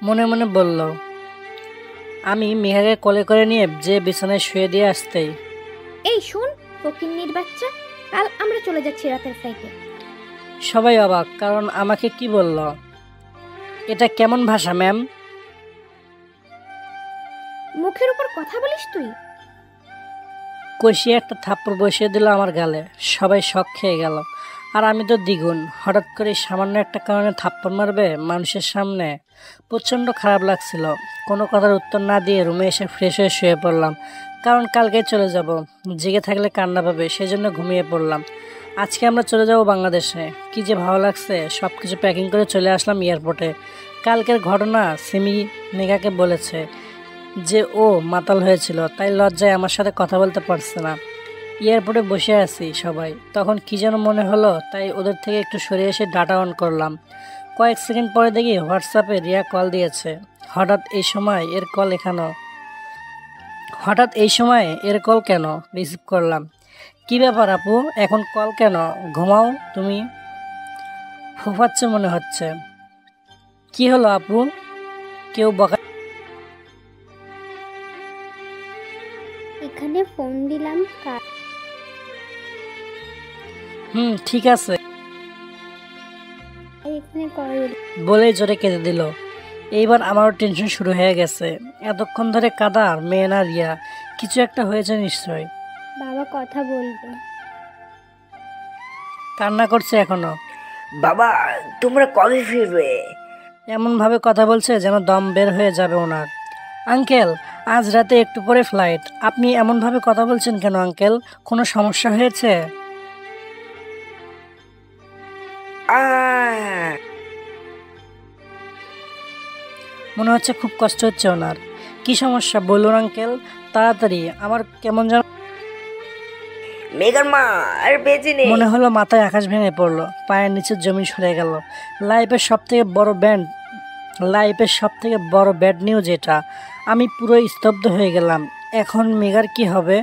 মনে মনে বলল। আমি মেঘাকে কোলে করে নিয়ে যে বিছানায় শুয়ে দিয়ে আসতেই, এই শোন ফকিন্নির বাচ্চা, কাল আমরা চলে যাচ্ছি রাতের ফ্লাইটে। সবাই অবাক, কারণ আমাকে কি বলল। এটা কেমন ভাষা ম্যাম? মুখের উপর কথা বলিস তুই? কষিয়ে একটা থাপ্পড় বসিয়ে দিল আমার গালে। সবাই শক খেয়ে গেল, আর আমি তো দ্বিগুণ। হঠাৎ করে সামান্য একটা কারণে থাপ্পড় মারবে মানুষের সামনে, প্রচণ্ড খারাপ লাগছিল। কোনো কথার উত্তর না দিয়ে রুমে এসে ফ্রেশ হয়ে শুয়ে পড়লাম, কারণ কালকে চলে যাব। জেগে থাকলে কান্না পাবে, সেজন্য ঘুমিয়ে পড়লাম। আজকে আমরা চলে যাব বাংলাদেশে। কি যে ভালো লাগছে। সব কিছু প্যাকিং করে চলে আসলাম এয়ারপোর্টে। কালকের ঘটনা সিমি মেঘাকে বলেছে যে ও মাতাল হয়েছিল, তাই লজ্জায় আমার সাথে কথা বলতে পারছে না। এয়ারপোর্টে বসে আছি সবাই, তখন কি যেন মনে হলো, তাই ওদের থেকে একটু সরে এসে ডাটা অন করলাম। কয়েক সেকেন্ড পরে দেখি হোয়াটসঅ্যাপে রিয়া কল দিয়েছে। হঠাৎ এই সময় এর কল কেন রিসিভ করলাম। কি ব্যাপার আপু, এখন কল কেন? ঘুমাও তুমি? ফুফাচ্ছে মনে হচ্ছে। কি হলো আপু? কেউ বকা? এখানে ফোন দিলাম ঠিক আছে এখানে কল। বলেই জোরে কেঁদে দিল। এইবার আমারও টেনশন শুরু হয়ে গেছে। এতক্ষণ ধরে কাদার মেয়ে না রিয়া, কিছু একটা হয়েছে নিশ্চয়। বাবা কথা বলবে। কান্না করছে এখনো। বাবা, তোমরা কবে ফিরবে? এমনভাবে কথা বলছে যেন দম বের হয়ে যাবে ওনার। আঙ্কেল, আজ রাতে একটু পরে ফ্লাইট। আপনি এমনভাবে কথা বলছেন কেন আঙ্কেল? কোনো সমস্যা হয়েছে? মনে হচ্ছে খুব কষ্ট হচ্ছে ওনার। কি সমস্যা বলুন আঙ্কেল, তাড়াতাড়ি। আমার কেমন যেন মেঘার মা আর বেঁচে নেই। মনে হলো মাথায় আকাশ ভেঙে পড়লো, পায়ের নিচে জমি সরে গেল। লাইফের সব থেকে বড় ব্যাড নিউজ এটা। আমি পুরো স্তব্ধ হয়ে গেলাম। এখন মেঘার কি হবে?